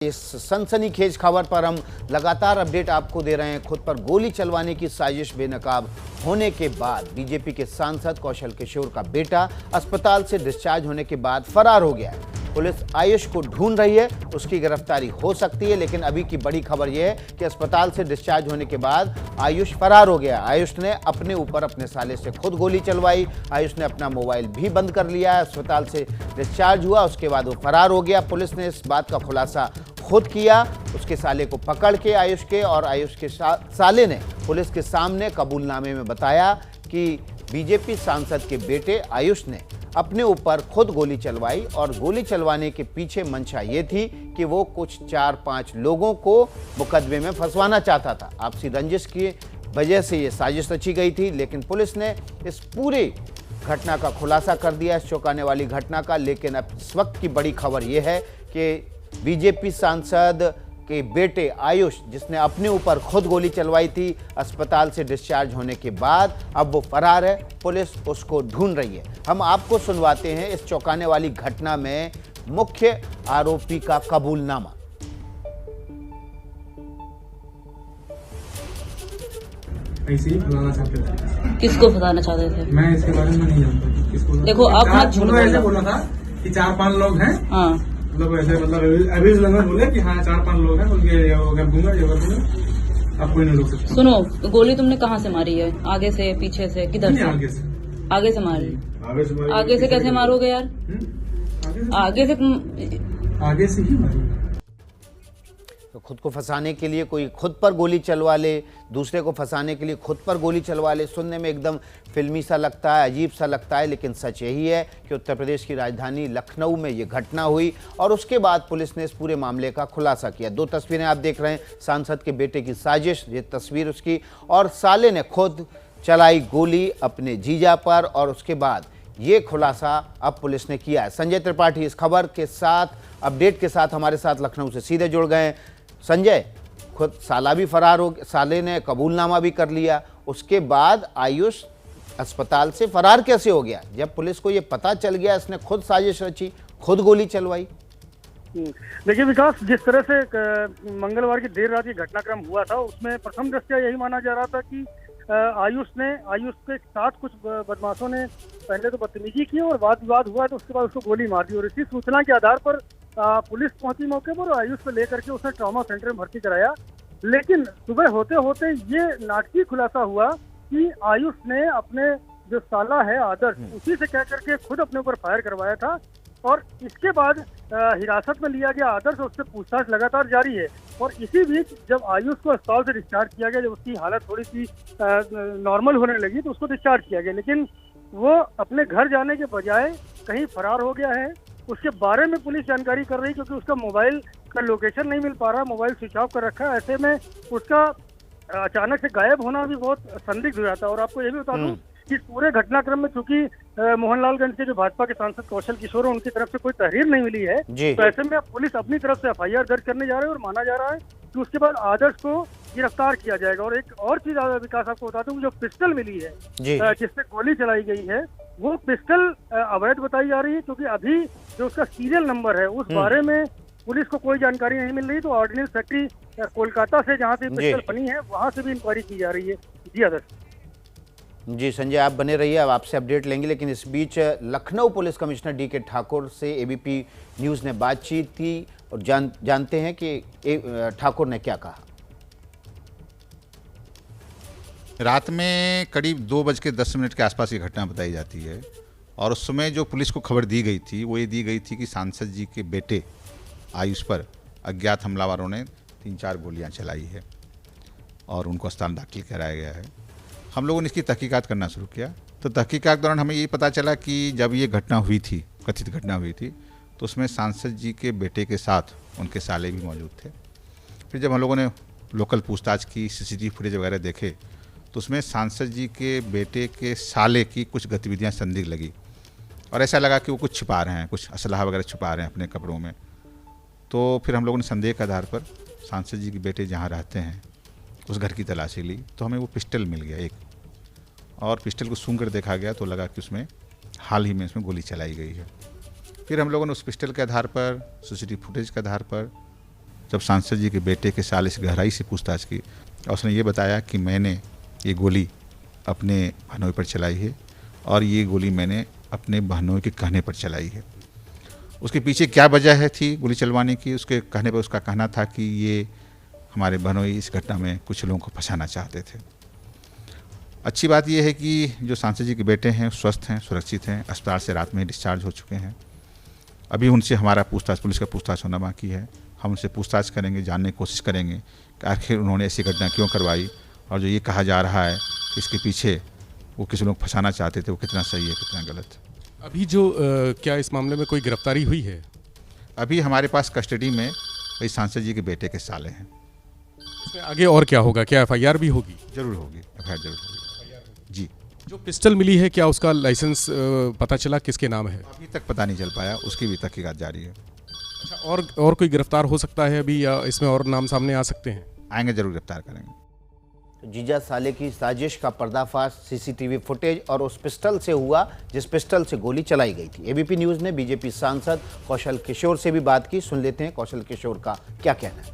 इस सनसनीखेज खबर पर हम लगातार अपडेट आपको दे रहे हैं। खुद पर गोली चलवाने की साजिश बेनकाब होने के बाद बीजेपी के सांसद कौशल किशोर का बेटा अस्पताल से डिस्चार्ज होने के बाद फरार हो गया है। पुलिस आयुष को ढूंढ रही है, उसकी गिरफ्तारी हो सकती है, लेकिन अभी की बड़ी खबर यह है कि अस्पताल से डिस्चार्ज होने के बाद आयुष फरार हो गया। आयुष ने अपने ऊपर अपने साले से खुद गोली चलवाई। आयुष ने अपना मोबाइल भी बंद कर लिया है। अस्पताल से डिस्चार्ज हुआ, उसके बाद वो फरार हो गया। पुलिस ने इस बात का खुलासा खुद किया, उसके साले को पकड़ के आयुष के, और आयुष के साले ने पुलिस के सामने कबूलनामे में बताया कि बीजेपी सांसद के बेटे आयुष ने अपने ऊपर खुद गोली चलवाई, और गोली चलवाने के पीछे मंशा ये थी कि वो कुछ 4-5 लोगों को मुकदमे में फंसवाना चाहता था। आपसी रंजिश की वजह से ये साजिश रची गई थी, लेकिन पुलिस ने इस पूरी घटना का खुलासा कर दिया, इस चौंकाने वाली घटना का। लेकिन अब इस वक्त की बड़ी खबर यह है कि बीजेपी सांसद के बेटे आयुष, जिसने अपने ऊपर खुद गोली चलवाई थी, अस्पताल से डिस्चार्ज होने के बाद अब वो फरार है। पुलिस उसको ढूंढ रही है। हम आपको सुनवाते हैं इस चौंकाने वाली घटना में मुख्य आरोपी का कबूलनामा। ऐसे ही फंसाना चाहते थे। किसको फंसाना चाहते थे? मैं इसके बारे में नहीं जानता किसको। देखो, आप मत झूठ बोलो। ऐसे बोला था कि 4-5 लोग हैं। हाँ, मतलब ऐसे, मतलब अभी लंगर बोले कि हाँ 4-5 लोग हैं, उनके ये कर दूंगा, ये कर दूंगा, आप कोई नहीं रोक सकता। सुनो, गोली तुमने कहाँ से मारी है? आगे से, पीछे से, किधर से? आगे से। आगे से मारी। आगे से कैसे मारोगे यार? आगे से ही मारोगे। तो खुद को फंसाने के लिए कोई खुद पर गोली चलवा ले, दूसरे को फंसाने के लिए खुद पर गोली चलवा ले। सुनने में एकदम फिल्मी सा लगता है, अजीब सा लगता है, लेकिन सच यही है कि उत्तर प्रदेश की राजधानी लखनऊ में ये घटना हुई, और उसके बाद पुलिस ने इस पूरे मामले का खुलासा किया। 2 तस्वीरें आप देख रहे हैं, सांसद के बेटे की साजिश, ये तस्वीर उसकी, और साले ने खुद चलाई गोली अपने जीजा पर, और उसके बाद ये खुलासा अब पुलिस ने किया है। संजय त्रिपाठी इस खबर के साथ, अपडेट के साथ हमारे साथ लखनऊ से सीधे जुड़ गए हैं। संजय, खुद साला भी फरार हो, साले ने कबूलनामा भी कर लिया, उसके बाद आयुष अस्पताल से फरार कैसे हो गया? जब पुलिस को ये पता चल गया इसने खुद साजिश रची, खुद गोली चलवाई। देखिए विकास, जिस तरह से मंगलवार की देर रात ये घटनाक्रम हुआ था, उसमें प्रथम दृष्टया यही माना जा रहा था कि आयुष के साथ कुछ बदमाशों ने पहले तो बदतमीजी की और वाद विवाद हुआ, तो उसके बाद उसको गोली मार दी। और इसी सूचना के आधार पर पुलिस पहुंची मौके पर, और आयुष को लेकर के उसने ट्रॉमा सेंटर में भर्ती कराया। लेकिन सुबह होते होते ये नाटकीय खुलासा हुआ कि आयुष ने अपने जो साला है आदर्श, उसी से कह करके खुद अपने ऊपर फायर करवाया था, और इसके बाद हिरासत में लिया गया आदर्श, उससे पूछताछ लगातार जारी है। और इसी बीच जब आयुष को अस्पताल से डिस्चार्ज किया गया, जब उसकी हालत थोड़ी सी नॉर्मल होने लगी, तो उसको डिस्चार्ज किया गया, लेकिन वो अपने घर जाने के बजाय कहीं फरार हो गया है। उसके बारे में पुलिस जानकारी कर रही है, क्योंकि उसका मोबाइल का लोकेशन नहीं मिल पा रहा, मोबाइल स्विच ऑफ कर रखा है। ऐसे में उसका अचानक से गायब होना भी बहुत संदिग्ध हो जाता है। और आपको ये भी बता दूं कि इस पूरे घटनाक्रम में चूंकि मोहनलालगंज के जो भाजपा के सांसद कौशल किशोर हैं, उनकी तरफ से कोई तहरीर नहीं मिली है, तो ऐसे में पुलिस अपनी तरफ से FIR दर्ज करने जा रही है, और माना जा रहा है कि उसके बाद आदर्श को गिरफ्तार किया जाएगा। और एक और चीज विकास आपको बता दूं, जो पिस्टल मिली है जिससे गोली चलाई गई है, वो पिस्टल अवैध बताई जा रही है, क्योंकि अभी जो उसका सीरियल नंबर है उस बारे में पुलिस को कोई जानकारी नहीं मिल रही। तो ऑर्डिनेंस फैक्ट्री कोलकाता से जहाँ से पिस्टल बनी है, वहाँ से भी इंक्वायरी की जा रही है। जी आदर्श। जी संजय, आप बने रहिए, अब आपसे अपडेट लेंगे। लेकिन इस बीच Lucknow police commissioner DK Thakur से ABP न्यूज़ ने बातचीत की, और जानते हैं कि ठाकुर ने क्या कहा। रात में करीब 2:10 के आसपास ये घटना बताई जाती है, और उस समय जो पुलिस को खबर दी गई थी वो ये दी गई थी कि सांसद जी के बेटे आयुष पर अज्ञात हमलावरों ने 3-4 गोलियां चलाई है, और उनको अस्पताल दाखिल कराया गया है। हम लोगों ने इसकी तहकीकात करना शुरू किया, तो तहकीकात के दौरान हमें ये पता चला कि जब ये घटना हुई थी, कथित घटना हुई थी, तो उसमें सांसद जी के बेटे के साथ उनके साले भी मौजूद थे। फिर जब हम लोगों ने लोकल पूछताछ की, CCTV फुटेज वगैरह देखे, तो उसमें सांसद जी के बेटे के साले की कुछ गतिविधियां संदिग्ध लगी, और ऐसा लगा कि वो कुछ छिपा रहे हैं, कुछ असलहा वगैरह छुपा रहे हैं अपने कपड़ों में। तो फिर हम लोगों ने संदेह के आधार पर सांसद जी के बेटे जहाँ रहते हैं उस घर की तलाशी ली, तो हमें वो पिस्टल मिल गया एक, और पिस्टल को सूंघ कर देखा गया तो लगा कि उसमें हाल ही में इसमें गोली चलाई गई है। फिर हम लोगों ने उस पिस्टल के आधार पर, CCTV फुटेज के आधार पर जब सांसद जी के बेटे के साले से गहराई से पूछताछ की और उसने ये बताया कि मैंने ये गोली अपने बहनोई पर चलाई है और ये गोली मैंने अपने बहनोई के कहने पर चलाई है। उसके पीछे क्या वजह थी गोली चलवाने की, उसके कहने पर उसका कहना था कि ये हमारे बहनोई इस घटना में कुछ लोगों को फंसाना चाहते थे। अच्छी बात यह है कि जो सांसद जी के बेटे हैं स्वस्थ हैं, सुरक्षित हैं, अस्पताल से रात में डिस्चार्ज हो चुके हैं। अभी उनसे हमारा पूछताछ, पुलिस का पूछताछ होना बाकी है। हम उनसे पूछताछ करेंगे, जानने की कोशिश करेंगे कि आखिर उन्होंने ऐसी घटना क्यों करवाई और जो ये कहा जा रहा है कि इसके पीछे वो किसी लोग फंसाना चाहते थे वो कितना सही है कितना गलत। अभी जो क्या इस मामले में कोई गिरफ्तारी हुई है? अभी हमारे पास कस्टडी में वही सांसद जी के बेटे के साले हैं। इसमें आगे और क्या होगा? क्या एफआईआर भी होगी? जरूर होगी, एफआईआर जरूर होगी जी। जो पिस्टल मिली है क्या उसका लाइसेंस पता चला किसके नाम है? अभी तक पता नहीं चल पाया, उसकी भी तहकीकात जारी है। अच्छा, और कोई गिरफ्तार हो सकता है अभी या इसमें और नाम सामने आ सकते हैं? आएंगे, जरूर गिरफ्तार करेंगे। तो जीजा साले की साजिश का पर्दाफाश सीसीटीवी फुटेज और उस पिस्टल से हुआ जिस पिस्टल से गोली चलाई गई थी। एबीपी न्यूज़ ने बीजेपी सांसद कौशल किशोर से भी बात की, सुन लेते हैं कौशल किशोर का क्या कहना है।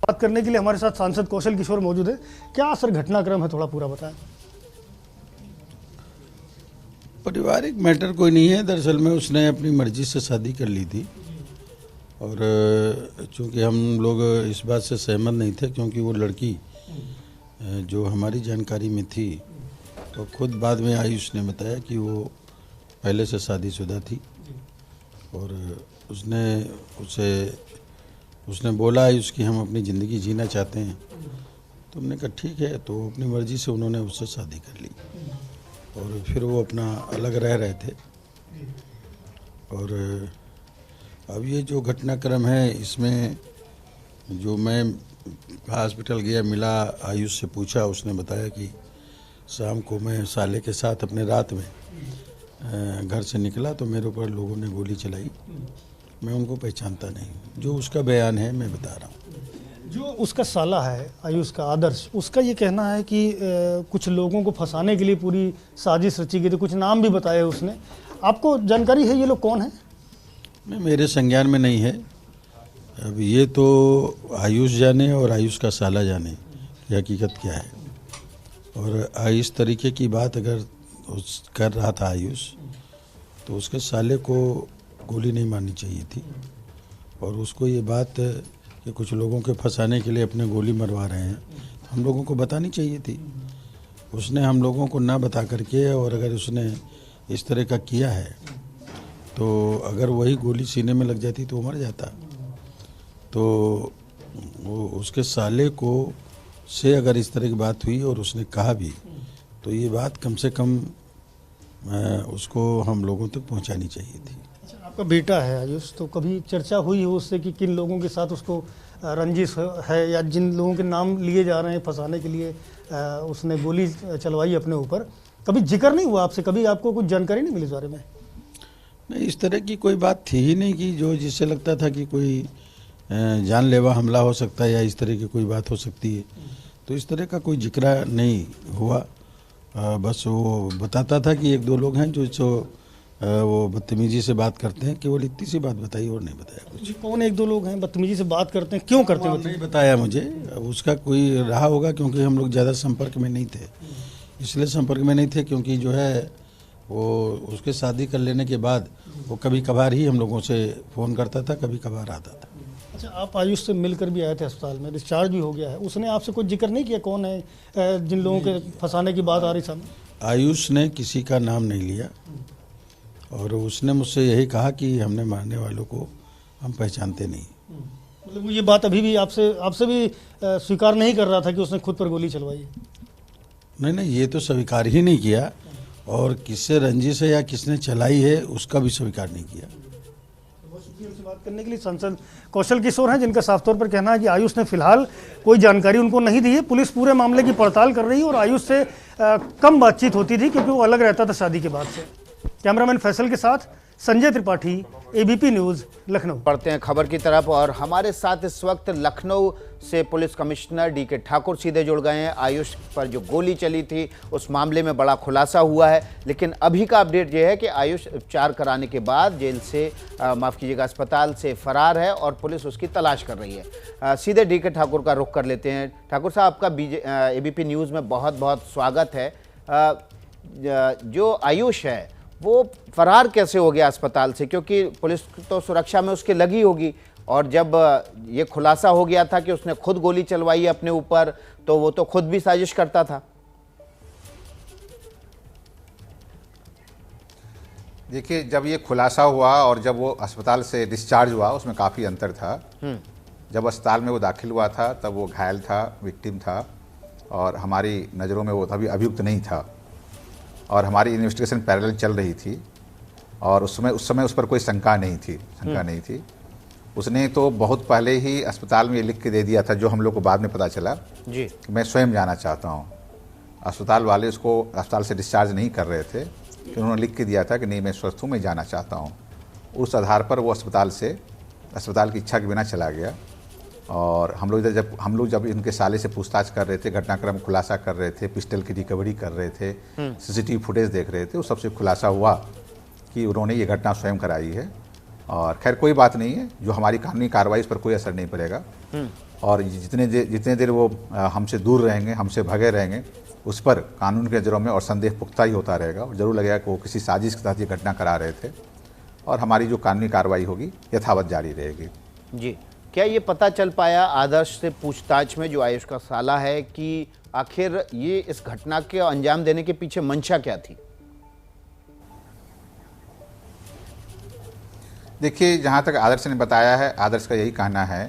बात करने के लिए हमारे साथ सांसद कौशल किशोर मौजूद है। क्या सर घटनाक्रम है, थोड़ा पूरा बताएं। पारिवारिक मैटर कोई नहीं है, दरअसल में उसने अपनी मर्जी से शादी कर ली थी और चूंकि हम लोग इस बात से सहमत नहीं थे क्योंकि वो लड़की जो हमारी जानकारी में थी तो खुद बाद में आई, उसने बताया कि वो पहले से शादीशुदा थी और उसने बोला उसकी हम अपनी ज़िंदगी जीना चाहते हैं। तो हमने कहा ठीक है, तो अपनी मर्जी से उन्होंने उससे शादी कर ली और फिर वो अपना अलग रह रहे थे। और अब ये जो घटनाक्रम है इसमें जो मैं हॉस्पिटल गया, मिला, आयुष से पूछा, उसने बताया कि शाम को मैं साले के साथ अपने रात में घर से निकला तो मेरे ऊपर लोगों ने गोली चलाई। मैं उनको पहचानता नहीं, जो उसका बयान है मैं बता रहा हूँ। जो उसका साला है आयुष का आदर्श, उसका ये कहना है कि कुछ लोगों को फंसाने के लिए पूरी साजिश रची गई थी, कुछ नाम भी बताए उसने। आपको जानकारी है ये लोग कौन है? मेरे संज्ञान में नहीं है। अब ये तो आयुष जाने और आयुष का साला जाने कि हकीकत क्या है। और इस तरीके की बात अगर कर रहा था आयुष तो उसके साले को गोली नहीं मारनी चाहिए थी और उसको ये बात कि कुछ लोगों के फंसाने के लिए अपने गोली मरवा रहे हैं हम लोगों को बतानी चाहिए थी। उसने हम लोगों को ना बता करके, और अगर उसने इस तरह का किया है तो अगर वही गोली सीने में लग जाती तो वो मर जाता। तो वो उसके साले को से अगर इस तरह की बात हुई और उसने कहा भी तो ये बात कम से कम उसको हम लोगों तक पहुंचानी चाहिए थी। आपका बेटा है आयुष, तो कभी चर्चा हुई हो उससे कि किन लोगों के साथ उसको रंजिश है या जिन लोगों के नाम लिए जा रहे हैं फंसाने के लिए उसने गोली चलवाई अपने ऊपर? कभी जिक्र नहीं हुआ आपसे? कभी आपको कुछ जानकारी नहीं मिली इस बारे में? नहीं, इस तरह की कोई बात थी ही नहीं कि जो जिससे लगता था कि कोई जानलेवा हमला हो सकता है या इस तरह की कोई बात हो सकती है। तो इस तरह का कोई जिक्र नहीं हुआ। बस वो बताता था कि एक दो लोग हैं जो वो बदतमीजी से बात करते हैं, केवल इतनी सी बात बताई और नहीं बताया कुछ। कौन एक दो लोग हैं बदतमीजी से बात करते हैं, क्यों करते हैं? नहीं बताया मुझे, उसका कोई रहा होगा क्योंकि हम लोग ज़्यादा संपर्क में नहीं थे, इसलिए संपर्क में नहीं थे क्योंकि जो है वो उसके शादी कर लेने के बाद वो कभी कभार ही हम लोगों से फ़ोन करता था, कभी कभार आता था। अच्छा, आप आयुष से मिलकर भी आए थे अस्पताल में, डिस्चार्ज भी हो गया है, उसने आपसे कुछ जिक्र नहीं किया कौन है जिन लोगों के फंसाने की बात आ रही सामने? आयुष ने किसी का नाम नहीं लिया और उसने मुझसे यही कहा कि हमने मारने वालों को हम पहचानते नहीं। मतलब वो ये बात अभी भी आपसे भी स्वीकार नहीं कर रहा था कि उसने खुद पर गोली चलवाई है? नहीं, ये तो स्वीकार ही नहीं किया और किससे रंजिश है या किसने चलाई है उसका भी स्वीकार नहीं किया। से बात करने के लिए सांसद कौशल किशोर हैं, जिनका साफ तौर पर कहना है कि आयुष ने फिलहाल कोई जानकारी उनको नहीं दी है। पुलिस पूरे मामले की पड़ताल कर रही है और आयुष से कम बातचीत होती थी क्योंकि वो अलग रहता था शादी के बाद से। कैमरामैन फैसल के साथ संजय त्रिपाठी, एबीपी न्यूज़, लखनऊ। पढ़ते हैं खबर की तरफ और हमारे साथ इस वक्त लखनऊ से पुलिस कमिश्नर डीके ठाकुर सीधे जुड़ गए हैं। आयुष पर जो गोली चली थी उस मामले में बड़ा खुलासा हुआ है, लेकिन अभी का अपडेट ये है कि आयुष उपचार कराने के बाद जेल से माफ़ कीजिएगा अस्पताल से फरार है और पुलिस उसकी तलाश कर रही है। सीधे डीके ठाकुर का रुख कर लेते हैं। ठाकुर साहब, आपका एबीपी न्यूज़ में बहुत बहुत स्वागत है। जो आयुष है वो फरार कैसे हो गया अस्पताल से, क्योंकि पुलिस तो सुरक्षा में उसके लगी होगी, और जब ये खुलासा हो गया था कि उसने खुद गोली चलवाई अपने ऊपर, तो वो तो खुद भी साजिश करता था। देखिए, जब ये खुलासा हुआ और जब वो अस्पताल से डिस्चार्ज हुआ उसमें काफ़ी अंतर था। जब अस्पताल में वो दाखिल हुआ था तब वो घायल था, विक्टिम था, और हमारी नज़रों में वो अभी अभियुक्त नहीं था, और हमारी इन्वेस्टिगेशन पैरेलल चल रही थी, और उस समय उस पर कोई शंका नहीं थी। उसने तो बहुत पहले ही अस्पताल में ये लिख के दे दिया था, जो हम लोग को बाद में पता चला जी, कि मैं स्वयं जाना चाहता हूँ। अस्पताल वाले उसको अस्पताल से डिस्चार्ज नहीं कर रहे थे, कि उन्होंने लिख के दिया था कि नहीं, मैं स्वस्थ हूँ, मैं जाना चाहता हूँ। उस आधार पर वो अस्पताल की इच्छा के बिना चला गया। और हम लोग जब इनके साले से पूछताछ कर रहे थे, घटनाक्रम खुलासा कर रहे थे, पिस्टल की रिकवरी कर रहे थे, सीसीटीवी फुटेज देख रहे थे, उस सबसे खुलासा हुआ कि उन्होंने ये घटना स्वयं कराई है। और खैर कोई बात नहीं है, जो हमारी कानूनी कार्रवाई उस पर कोई असर नहीं पड़ेगा। और जितने देर वो हमसे दूर रहेंगे, हमसे भगे रहेंगे, उस पर कानून के नज़रों में और संदेह पुख्ता ही होता रहेगा, और ज़रूर लगेगा कि वो किसी साजिश के तहत ये घटना करा रहे थे। और हमारी जो कानूनी कार्रवाई होगी यथावत जारी रहेगी। जी, क्या ये पता चल पाया आदर्श से पूछताछ में, जो आयुष का साला है, कि आखिर ये इस घटना के अंजाम देने के पीछे मंशा क्या थी? देखिए, जहाँ तक आदर्श ने बताया है, आदर्श का यही कहना है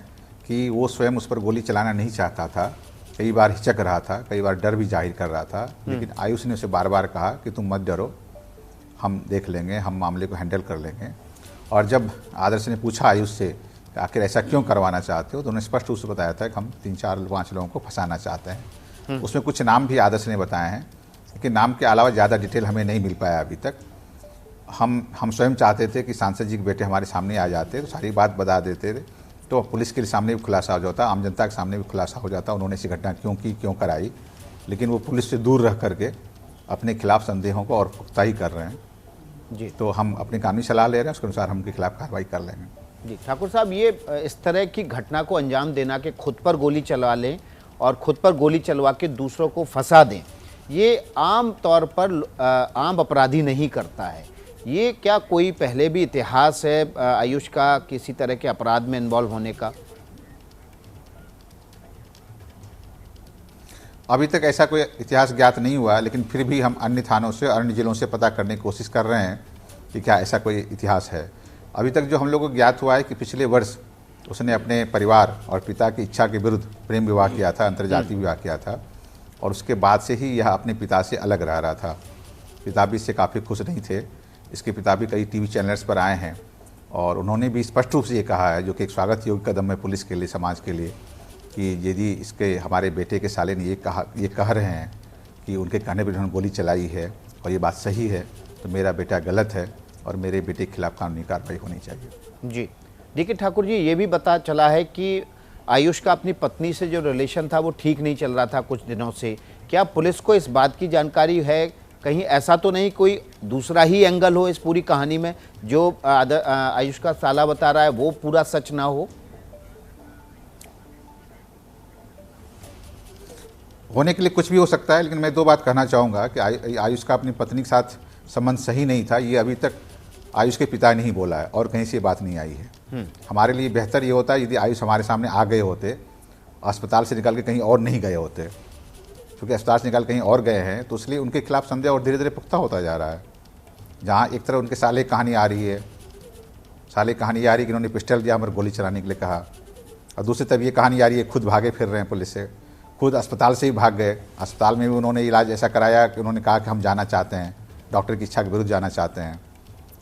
कि वो स्वयं उस पर गोली चलाना नहीं चाहता था। कई बार हिचक रहा था, कई बार डर भी जाहिर कर रहा था, लेकिन आयुष ने उसे बार बार कहा कि तुम मत डरो, हम देख लेंगे, हम मामले को हैंडल कर लेंगे। और जब आदर्श ने पूछा आयुष से आखिर ऐसा क्यों करवाना चाहते हो, तो उन्होंने स्पष्ट रूप से बताया था कि हम 3-4-5 लोगों को फंसाना चाहते हैं। उसमें कुछ नाम भी आदर्श ने बताए हैं, लेकिन नाम के अलावा ज़्यादा डिटेल हमें नहीं मिल पाया अभी तक। हम स्वयं चाहते थे कि सांसद जी के बेटे हमारे सामने आ जाते तो सारी बात बता देते थे, तो पुलिस के सामने भी खुलासा हो जाता, आम जनता के सामने भी खुलासा हो जाता, उन्होंने ऐसी घटना क्यों की, क्यों कराई। लेकिन वो पुलिस से दूर रह करके अपने खिलाफ संदेहों को और पुख्ता ही कर रहे हैं जी। तो हम अपनी कानूनी सलाह ले रहे हैं, उसके अनुसार हम उनके खिलाफ कार्रवाई कर लेंगे। जी ठाकुर साहब, ये इस तरह की घटना को अंजाम देना कि खुद पर गोली चलवा लें और खुद पर गोली चलवा के दूसरों को फंसा दें, ये आम तौर पर आम अपराधी नहीं करता है। ये क्या कोई पहले भी इतिहास है आयुष का किसी तरह के अपराध में इन्वॉल्व होने का? अभी तक ऐसा कोई इतिहास ज्ञात नहीं हुआ, लेकिन फिर भी हम अन्य थानों से, अन्य जिलों से पता करने की कोशिश कर रहे हैं कि क्या ऐसा कोई इतिहास है। अभी तक जो हम लोगों को ज्ञात हुआ है कि पिछले वर्ष उसने अपने परिवार और पिता की इच्छा के विरुद्ध प्रेम विवाह किया था, अंतर्जातीय विवाह किया था, और उसके बाद से ही यह अपने पिता से अलग रह रहा था। पिता भी इससे काफ़ी खुश नहीं थे। इसके पिता भी कई टीवी चैनल्स पर आए हैं और उन्होंने भी स्पष्ट रूप से ये कहा है, जो कि एक स्वागत योग्य कदम है पुलिस के लिए, समाज के लिए, कि यदि इसके हमारे बेटे के साले ने ये कह रहे हैं कि उनके कहने पर उन्होंने गोली चलाई है और ये बात सही है, तो मेरा बेटा गलत है और मेरे बेटे के खिलाफ कानूनी कार्रवाई होनी चाहिए। जी देखिए ठाकुर जी, ये भी पता चला है कि आयुष का अपनी पत्नी से जो रिलेशन था वो ठीक नहीं चल रहा था कुछ दिनों से। क्या पुलिस को इस बात की जानकारी है? कहीं ऐसा तो नहीं कोई दूसरा ही एंगल हो इस पूरी कहानी में, जो आयुष का साला बता रहा है वो पूरा सच ना हो? होने के लिए कुछ भी हो सकता है, लेकिन मैं दो बात कहना चाहूँगा कि आयुष का अपनी पत्नी के साथ संबंध सही नहीं था, ये अभी तक आयुष के पिता ने ही बोला है और कहीं से ये बात नहीं आई है। हमारे लिए बेहतर ये होता है यदि आयुष हमारे सामने आ गए होते, अस्पताल से निकल के कहीं और नहीं गए होते, क्योंकि अस्पताल से निकल कहीं और गए हैं तो इसलिए उनके खिलाफ संदेह और धीरे धीरे पुख्ता होता जा रहा है। जहाँ एक तरफ उनके साले कहानी आ रही है कि उन्होंने पिस्टल दिया हमारे गोली चलाने के लिए कहा, और दूसरी तरफ ये कहानी आ रही है खुद भागे फिर रहे हैं पुलिस से, खुद अस्पताल से ही भाग गए। अस्पताल में भी उन्होंने इलाज ऐसा कराया कि उन्होंने कहा कि हम जाना चाहते हैं, डॉक्टर की इच्छा के विरुद्ध जाना चाहते हैं,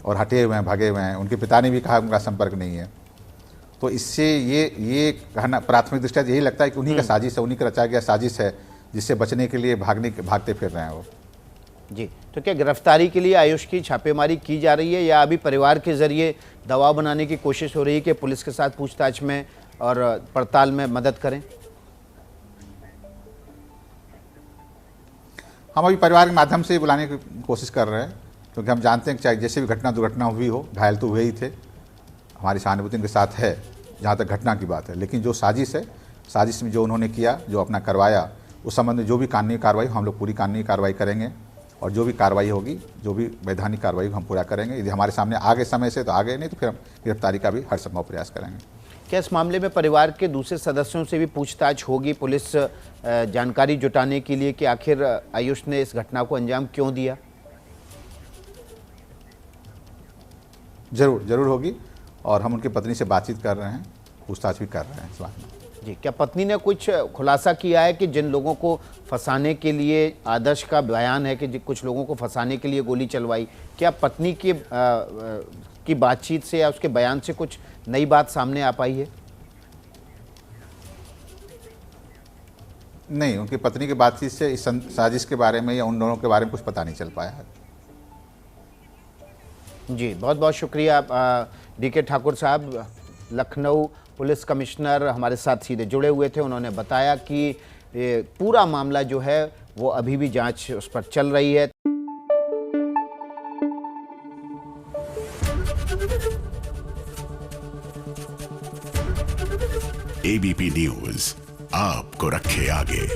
और हटे हुए हैं, भागे हुए हैं। उनके पिता ने भी कहा उनका संपर्क नहीं है। तो इससे ये कहना प्राथमिक दृष्टया यही लगता है कि उन्हीं का साजिश है, उन्हीं का रचा गया साजिश है, जिससे बचने के लिए भागते फिर रहे हैं वो। जी, तो क्या गिरफ्तारी के लिए आयुष की छापेमारी की जा रही है या अभी परिवार के जरिए दबाव बनाने की कोशिश हो रही है कि पुलिस के साथ पूछताछ में और पड़ताल में मदद करें? हम अभी परिवार के माध्यम से बुलाने की कोशिश कर रहे हैं, क्योंकि हम जानते हैं कि चाहे जैसे भी घटना दुर्घटना हुई हो, घायल तो हुए ही थे, हमारी सहानुभूति उनके साथ है जहाँ तक घटना की बात है। लेकिन जो साजिश है, साजिश में जो उन्होंने किया, जो अपना करवाया, उस संबंध में जो भी कानूनी कार्रवाई हम लोग पूरी कानूनी कार्रवाई करेंगे और जो भी कार्रवाई होगी, जो भी वैधानिक कार्रवाई हम पूरा करेंगे। यदि हमारे सामने आगे समय से तो आगे, नहीं तो फिर हम गिरफ्तारी का भी हर संभव प्रयास करेंगे। क्या इस मामले में परिवार के दूसरे सदस्यों से भी पूछताछ होगी पुलिस जानकारी जुटाने के लिए कि आखिर आयुष ने इस घटना को अंजाम क्यों दिया? जरूर होगी और हम उनकी पत्नी से बातचीत कर रहे हैं, पूछताछ भी कर रहे हैं इस बात में। जी, क्या पत्नी ने कुछ खुलासा किया है कि जिन लोगों को फंसाने के लिए, आदर्श का बयान है कि कुछ लोगों को फंसाने के लिए गोली चलवाई, क्या पत्नी की बातचीत से या उसके बयान से कुछ नई बात सामने आ पाई है? नहीं, उनकी पत्नी की बातचीत से इस साजिश के बारे में या उन दोनों के बारे में कुछ पता नहीं चल पाया है। जी, बहुत बहुत शुक्रिया डीके ठाकुर साहब, लखनऊ पुलिस कमिश्नर हमारे साथ सीधे जुड़े हुए थे। उन्होंने बताया कि पूरा मामला जो है वो अभी भी जांच उस पर चल रही है। एबीपी न्यूज आपको रखे आगे।